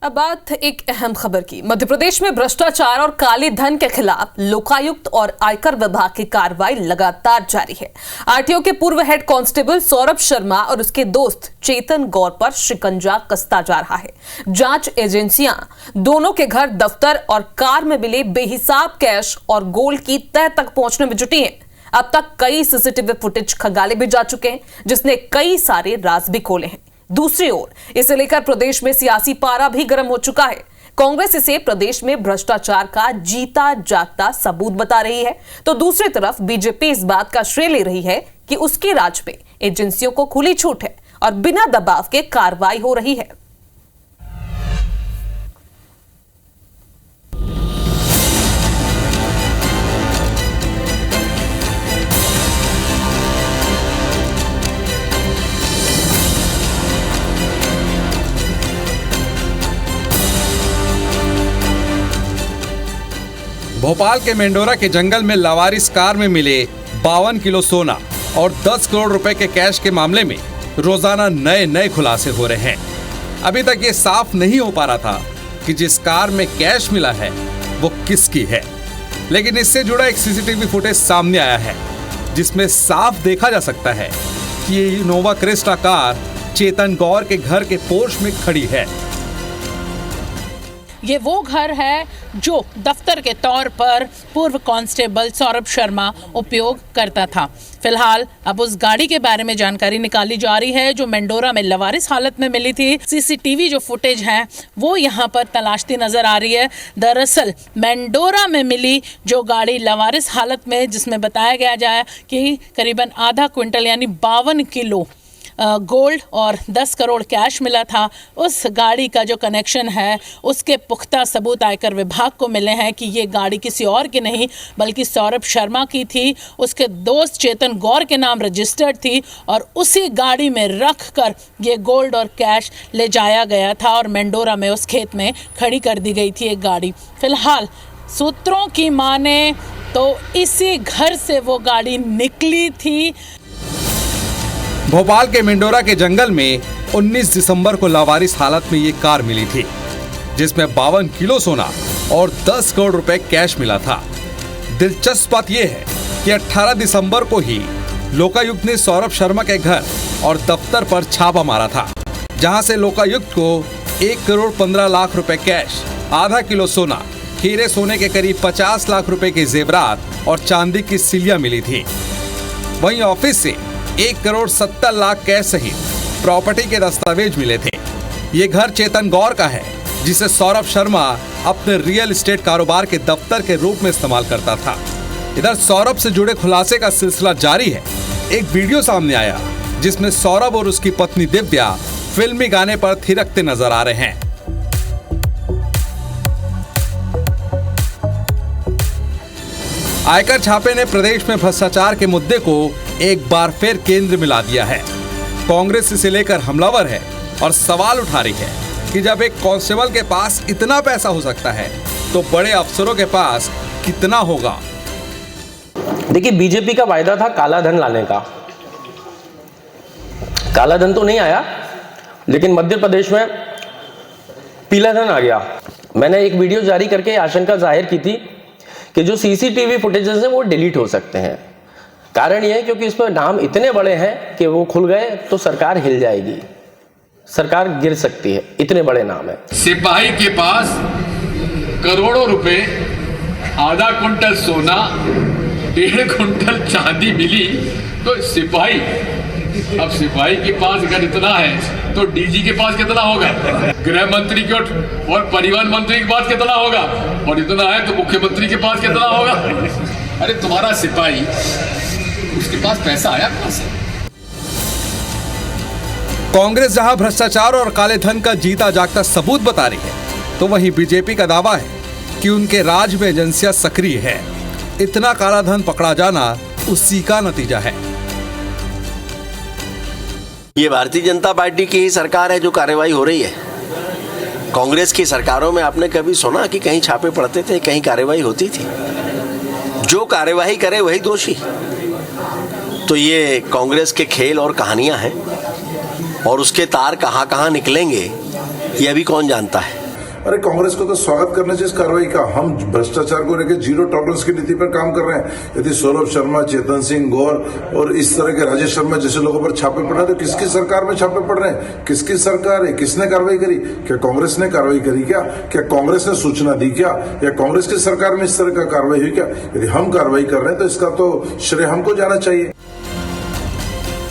अब बात एक अहम खबर की। मध्य प्रदेश में भ्रष्टाचार और काले धन के खिलाफ लोकायुक्त और आयकर विभाग की कार्रवाई लगातार जारी है। आरटीओ के पूर्व हेड कांस्टेबल सौरभ शर्मा और उसके दोस्त चेतन गौर पर शिकंजा कसता जा रहा है। जांच एजेंसियां दोनों के घर, दफ्तर और कार में मिले बेहिसाब कैश और गोल्ड की तह तक पहुंचने में जुटी हैं। अब तक कई सीसीटीवी फुटेज खंगाले भी जा चुके हैं, जिसने कई सारे राज भी खोले हैं। दूसरी ओर इसे लेकर प्रदेश में सियासी पारा भी गर्म हो चुका है। कांग्रेस इसे प्रदेश में भ्रष्टाचार का जीता जागता सबूत बता रही है, तो दूसरी तरफ बीजेपी इस बात का श्रेय ले रही है कि उसके राज में एजेंसियों को खुली छूट है और बिना दबाव के कार्रवाई हो रही है। भोपाल के मेंडोरा के जंगल में लावारिस कार में मिले 52 किलो सोना और 10 करोड़ रुपए के कैश के मामले में रोजाना नए खुलासे हो रहे हैं। अभी तक ये साफ नहीं हो पा रहा था कि जिस कार में कैश मिला है वो किसकी है, लेकिन इससे जुड़ा एक सीसीटीवी फुटेज सामने आया है, जिसमें साफ देखा जा सकता है कि ये इनोवा क्रिस्टा कार चेतन गौर के घर के पोर्च में खड़ी है। ये वो घर है जो दफ्तर के तौर पर पूर्व कांस्टेबल सौरभ शर्मा उपयोग करता था। फिलहाल अब उस गाड़ी के बारे में जानकारी निकाली जा रही है जो मेंडोरा में लवारिस हालत में मिली थी। सीसीटीवी जो फुटेज है वो यहाँ पर तलाशती नजर आ रही है। दरअसल मेंडोरा में मिली जो गाड़ी लवारिस हालत में, जिसमें बताया गया जाए कि करीबन आधा क्विंटल यानी 52 किलो गोल्ड और 10 करोड़ कैश मिला था, उस गाड़ी का जो कनेक्शन है उसके पुख्ता सबूत आयकर विभाग को मिले हैं कि ये गाड़ी किसी और की नहीं बल्कि सौरभ शर्मा की थी। उसके दोस्त चेतन गौर के नाम रजिस्टर्ड थी और उसी गाड़ी में रख कर ये गोल्ड और कैश ले जाया गया था और मेंडोरा में उस खेत में खड़ी कर दी गई थी एक गाड़ी। फिलहाल सूत्रों की माने तो इसी घर से वो गाड़ी निकली थी। भोपाल के मेंडोरा के जंगल में 19 दिसंबर को लावारिस हालत में ये कार मिली थी, जिसमें 52 किलो सोना और 10 करोड़ रुपए कैश मिला था। दिलचस्प बात यह है कि 18 दिसंबर को ही लोकायुक्त ने सौरभ शर्मा के घर और दफ्तर पर छापा मारा था, जहां से लोकायुक्त को 1 करोड़ 15 लाख रुपए कैश, आधा किलो सोना, हीरे सोने के करीब 50 लाख रुपए के जेवरात और चांदी की सिलियां मिली थी। वहीं ऑफिस से 1 करोड़ 70 लाख कैश सहित प्रॉपर्टी के दस्तावेज मिले थे। ये घर चेतन गौर का है, जिसे सौरभ शर्मा अपने रियल एस्टेट कारोबार के दफ्तर के रूप में इस्तेमाल करता था। इधर सौरभ से जुड़े खुलासे का सिलसिला जारी है। एक वीडियो सामने आया जिसमें सौरभ और उसकी पत्नी दिव्या फिल्मी गाने पर थिरकते नजर आ रहे हैं। आयकर छापे ने प्रदेश में भ्रष्टाचार के मुद्दे को एक बार फिर केंद्र में ला दिया है। कांग्रेस इसे लेकर हमलावर है और सवाल उठा रही है कि जब एक कांस्टेबल के पास इतना पैसा हो सकता है तो बड़े अफसरों के पास कितना होगा। देखिए, बीजेपी का वायदा था काला धन लाने का। काला धन तो नहीं आया, लेकिन मध्य प्रदेश में पीला धन आ गया। मैंने एक वीडियो जारी करके आशंका जाहिर की थी कि जो सीसीटीवी फुटेजेस हैं वो डिलीट हो सकते हैं। कारण यह है क्योंकि इस पर नाम इतने बड़े हैं कि वो खुल गए तो सरकार हिल जाएगी, सरकार गिर सकती है, इतने बड़े नाम है। सिपाही के पास करोड़ों रुपए, आधा कुंटल सोना, 1.5 कुंटल चांदी मिली, तो सिपाही, अब सिपाही के पास अगर इतना है तो डीजी के पास कितना होगा, गृह मंत्री के और परिवहन मंत्री के पास कितना होगा, और इतना है तो मुख्यमंत्री के पास कितना होगा। अरे तुम्हारा सिपाही, उसके पास पैसा आया कहां से? कांग्रेस जहां भ्रष्टाचार और काले धन का जीता जागता सबूत बता रही है, तो वहीं बीजेपी का दावा है कि उनके राज में एजेंसियां सक्रिय है। इतना काला धन पकड़ा जाना उसी का नतीजा है। ये भारतीय जनता पार्टी की ही सरकार है जो कार्रवाई हो रही है। कांग्रेस की सरकारों में आपने कभी सुना कि कहीं छापे पड़ते थे, कहीं कार्रवाई होती थी? जो कार्यवाही करे वही दोषी। तो ये कांग्रेस के खेल और कहानियां हैं, और उसके तार कहां कहां निकलेंगे ये अभी कौन जानता है। अरे कांग्रेस को तो स्वागत करना चाहिए इस कार्रवाई का। हम भ्रष्टाचार को लेकर जीरो टॉलरेंस की नीति पर काम कर रहे हैं। यदि सौरभ शर्मा, चेतन सिंह गौर और इस तरह के राजेश शर्मा जैसे लोगों पर छापे पड़ रहे हैं, तो किसकी सरकार में छापे पड़ रहे हैं? किसकी सरकार है? किसने कार्रवाई करी? क्या कांग्रेस ने कार्रवाई करी? क्या कांग्रेस ने सूचना दी? क्या या कांग्रेस की सरकार में इस तरह का कार्रवाई हुई? क्या यदि हम कार्रवाई कर रहे हैं तो इसका तो श्रेय हमको जाना चाहिए।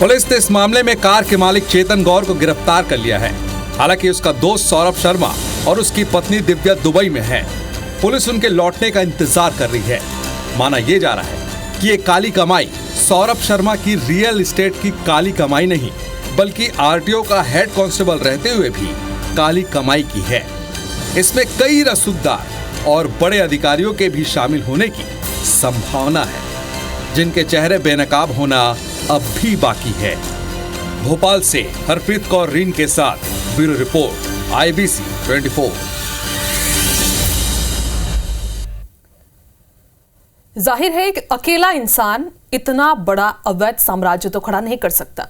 पुलिस ने इस मामले में कार के मालिक चेतन गौर को गिरफ्तार कर लिया है। हालांकि उसका दोस्त सौरभ शर्मा और उसकी पत्नी दिव्या दुबई में है। पुलिस उनके लौटने का इंतजार कर रही है। माना यह जा रहा है कि ये काली कमाई सौरभ शर्मा की रियल एस्टेट की काली कमाई नहीं, बल्कि आरटीओ का हेड कांस्टेबल रहते हुए भी काली कमाई की है। इसमें कई रसूखदार और बड़े अधिकारियों के भी शामिल होने की संभावना है, जिनके चेहरे बेनकाब होना अब भी बाकी है। भोपाल से हरप्रीत कौर रीन के साथ ब्यूरो रिपोर्ट, IBC 24। जाहिर है कि अकेला इंसान इतना बड़ा अवैध साम्राज्य तो खड़ा नहीं कर सकता।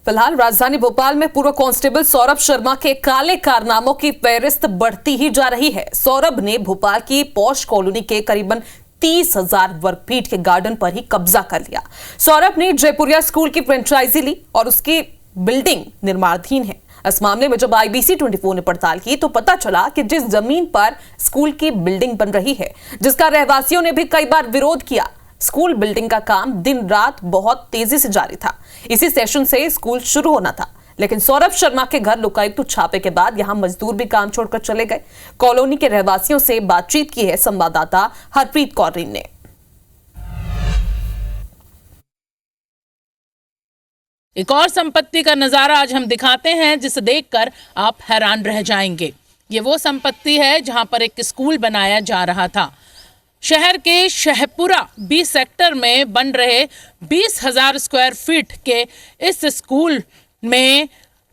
फिलहाल राजधानी भोपाल में पूर्व कांस्टेबल सौरभ शर्मा के काले कारनामों की फहरिस्त बढ़ती ही जा रही है। सौरभ ने भोपाल की पॉश कॉलोनी के करीबन 30,000 वर्ग फीट के गार्डन पर ही कब्जा कर लिया। सौरभ ने जयपुरिया स्कूल की फ्रेंचाइजी ली और उसकी बिल्डिंग निर्माणाधीन है। इस मामले में जब IBC 24 ने पड़ताल की तो पता चला कि जिस जमीन पर स्कूल की बिल्डिंग बन रही है, जिसका रहवासियों ने भी कई बार विरोध किया, स्कूल बिल्डिंग का काम दिन रात बहुत तेजी से जारी था। इसी सेशन से स्कूल शुरू होना था, लेकिन सौरभ शर्मा के घर लोकायुक्त छापे के बाद यहां मजदूर भी काम छोड़कर चले गए। कॉलोनी के रहवासियों से बातचीत की है संवाददाता हरप्रीत कौर रीन ने। एक और संपत्ति का नजारा आज हम दिखाते हैं जिसे देखकर आप हैरान रह जाएंगे। ये वो संपत्ति है जहां पर एक स्कूल बनाया जा रहा था। शहर के शहपुरा 20 सेक्टर में बन रहे 20,000 स्क्वायर फीट के इस स्कूल में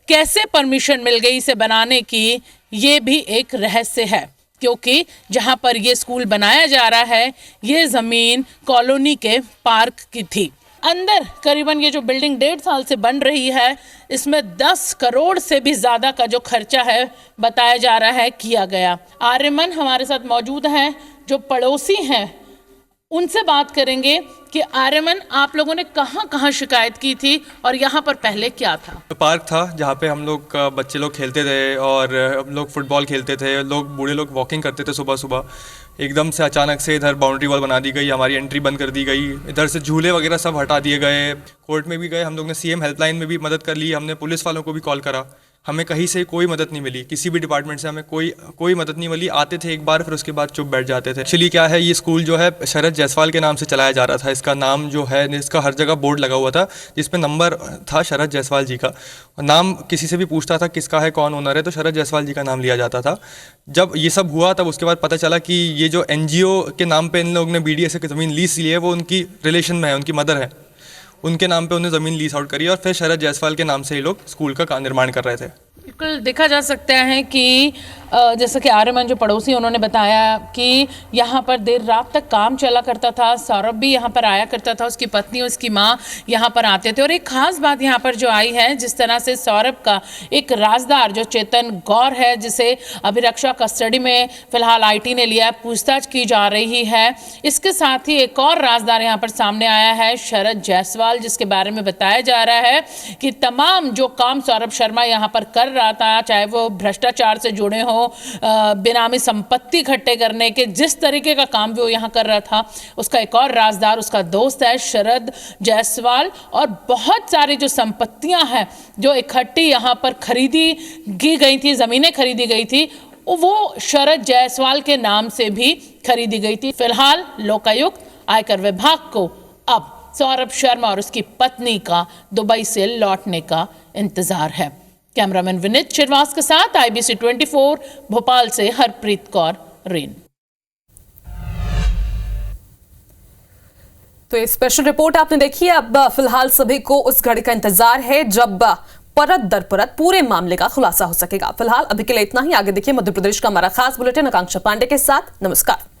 कैसे परमिशन मिल गई इसे बनाने की, ये भी एक रहस्य है, क्योंकि जहां पर ये स्कूल बनाया जा रहा है ये जमीन कॉलोनी के पार्क की थी। अंदर करीबन ये जो बिल्डिंग 1.5 साल से बन रही है, इसमें 10 करोड़ से भी ज़्यादा का जो खर्चा है बताया जा रहा है किया गया। आर्यमन हमारे साथ मौजूद हैं जो पड़ोसी हैं, उनसे बात करेंगे कि आर्यमन, आप लोगों ने कहाँ कहाँ शिकायत की थी और यहाँ पर पहले क्या था? तो पार्क था जहाँ पे हम लोग बच्चे लोग खेलते थे और हम लोग फुटबॉल खेलते थे, लोग बूढ़े लोग वॉकिंग करते थे सुबह सुबह। एकदम से अचानक से इधर बाउंड्री वॉल बना दी गई, हमारी एंट्री बंद कर दी गई, इधर से झूले वगैरह सब हटा दिए गए। कोर्ट में भी गए हम लोग ने, CM हेल्पलाइन में भी मदद कर ली, हमने पुलिस वालों को भी कॉल करा, हमें कहीं से कोई मदद नहीं मिली, किसी भी डिपार्टमेंट से हमें कोई मदद नहीं मिली। आते थे एक बार, फिर उसके बाद चुप बैठ जाते थे। एक्चुअली क्या है, ये स्कूल जो है शरद जायसवाल के नाम से चलाया जा रहा था। इसका नाम जो है, इसका हर जगह बोर्ड लगा हुआ था जिसपे नंबर था शरद जायसवाल जी का। नाम किसी से भी पूछता था किसका है, कौन ओनर है, तो शरद जायसवाल जी का नाम लिया जाता था। जब ये सब हुआ तब उसके बाद पता चला कि ये जो NGO के नाम पे इन लोग ने BDSA की ज़मीन लीज ली है, वो उनकी रिलेशन में है, उनकी मदर है, उनके नाम पे उन्हें ज़मीन लीज आउट करी और फिर शरद जायसवाल के नाम से ये लोग स्कूल का निर्माण कर रहे थे। बिल्कुल देखा जा सकता है कि जैसा कि आर्यमन जो पड़ोसी उन्होंने बताया कि यहाँ पर देर रात तक काम चला करता था। सौरभ भी यहाँ पर आया करता था, उसकी पत्नी और उसकी माँ यहाँ पर आते थे। और एक खास बात यहाँ पर जो आई है, जिस तरह से सौरभ का एक राजदार जो चेतन गौर है, जिसे अभिरक्षा कस्टडी में फिलहाल IT ने लिया, पूछताछ की जा रही है। इसके साथ ही एक और राजदार यहाँ पर सामने आया है, शरद जायसवाल, जिसके बारे में बताया जा रहा है कि तमाम जो काम सौरभ शर्मा यहाँ पर कर रहा था, चाहे वो भ्रष्टाचार से जुड़े हों, बेनामी संपत्ति इकट्ठे करने के, जिस तरीके का काम वो यहाँ कर रहा था, उसका एक और राजदार उसका दोस्त है शरद जायसवाल। और बहुत सारी जो संपत्तियां हैं जो इकट्ठी यहाँ पर खरीदी की गई थी, जमीनें खरीदी गई थी, वो शरद जायसवाल के नाम से भी खरीदी गई थी। फिलहाल लोकायुक्त आयकर विभाग को अब सौरभ शर्मा और उसकी पत्नी का दुबई से लौटने का इंतजार है। कैमरामैन विनीत शिरवास के साथ IBC 24 भोपाल से हरप्रीत कौर रीन। तो ये स्पेशल रिपोर्ट आपने देखी। अब फिलहाल सभी को उस घड़ी का इंतजार है जब परत दर परत पूरे मामले का खुलासा हो सकेगा। फिलहाल अभी के लिए इतना ही। आगे देखिए मध्य प्रदेश का हमारा खास बुलेटिन आकांक्षा पांडे के साथ। नमस्कार।